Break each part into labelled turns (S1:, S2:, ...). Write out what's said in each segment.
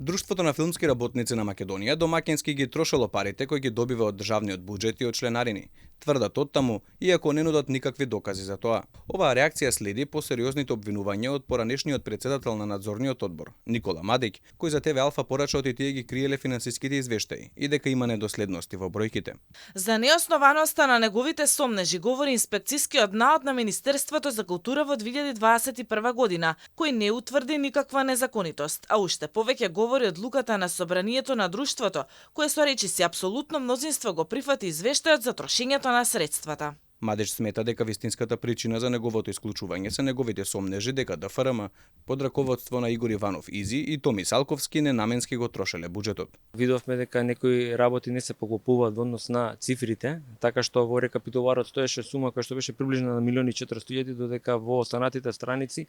S1: Друштвото на филмски работници на Македонија домаќински ги трошело парите кои ги добива од државниот буџет и од членарини. Тврдат оттаму, иако не нудат никакви докази за тоа. Оваа реакција следи по сериозните обвинувања од поранешниот председател на надзорниот одбор, Никола Мадиќ, кој за ТВ Алфа порача и тие ги криеле финансиските извештаи и дека има недоследности во бројките.
S2: За неоснованоста на неговите сомнежи говори инспекцискиот наод на Министерството за култура во 2021 година, кој не утврди никаква незаконитост, а уште повеќе говори одлуката на собранието на друштвото, кое со речиси апсолутно мнозинство го прифати извештајот за трошењето на средствата.
S1: Мадиќ смета дека вистинската причина за неговото исклучување се неговите сомнежи дека ДФРМ под раководство на Игор Иванов Изи и Томи Салковски ненаменски го трошеле буџетот.
S3: Видовме дека некои работи не се покупуваат во однос на цифрите, така што во рекапитуларот стоеше сума која што беше приближна на 1.400.000, додека во останатите страници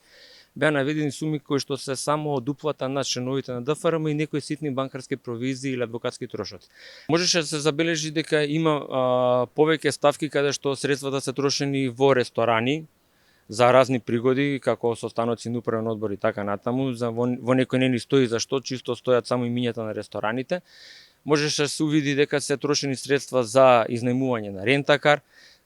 S3: беа наведени суми кои што се само од уплата на членовите на ДФРМ и некои ситни банкарски провизии или адвокатски трошоци. Можеше да се забележи дека има повеќе ставки каде што средствата се трошени во ресторани за разни пригоди, како состаноци на управен одбор и така натаму. Во некој не ни стои зашто, чисто стојат само имињата на рестораните. Можеше да се увиди дека се трошени средства за изнајмување на рентакар,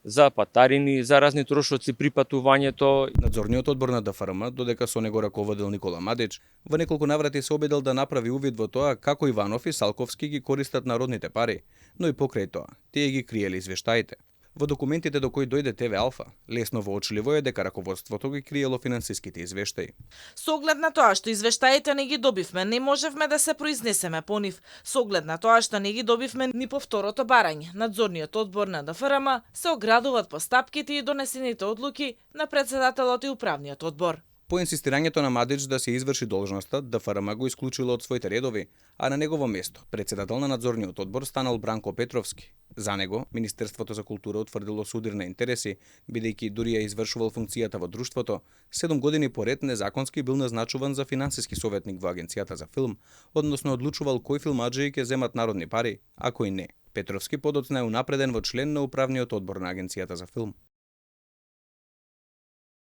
S3: за патарини, за разни трошоци при патувањето.
S1: Надзорниот одбор на ДФРМ, додека со него раководел Никола Мадиќ, во неколку наврати се обидел да направи увид во тоа како Иванов и Салковски ги користат народните пари, но и покрај тоа, тие ги криеле извештаите. Во документите до кои дојде ТВ Алфа, лесно воочливо е дека раководството ги криело финансиските извештаи.
S2: Со оглед на тоа што извештаите не ги добивме, не можевме да се произнесеме по нив. Со оглед на тоа што не ги добивме ни по второто барање, надзорниот одбор на ДФРМ се оградуваат постапките и донесените одлуки на председателот и управниот одбор.
S1: По инсистирањето на Мадиќ да се изврши должноста, ДФРМ го исклучило од своите редови, а на негово место председател на надзорниот одбор станал Бранко Петровски. За него, Министерството за култура утврдило судир на интереси, бидејќи дури ја извршувал функцијата во друштвото, 7 години поред незаконски бил назначуван за финансиски советник во Агенцијата за филм, односно одлучувал кои филмаџии ќе земат народни пари, а кои не. Петровски подоцна е унапреден во член на управниот одбор на Агенцијата за филм.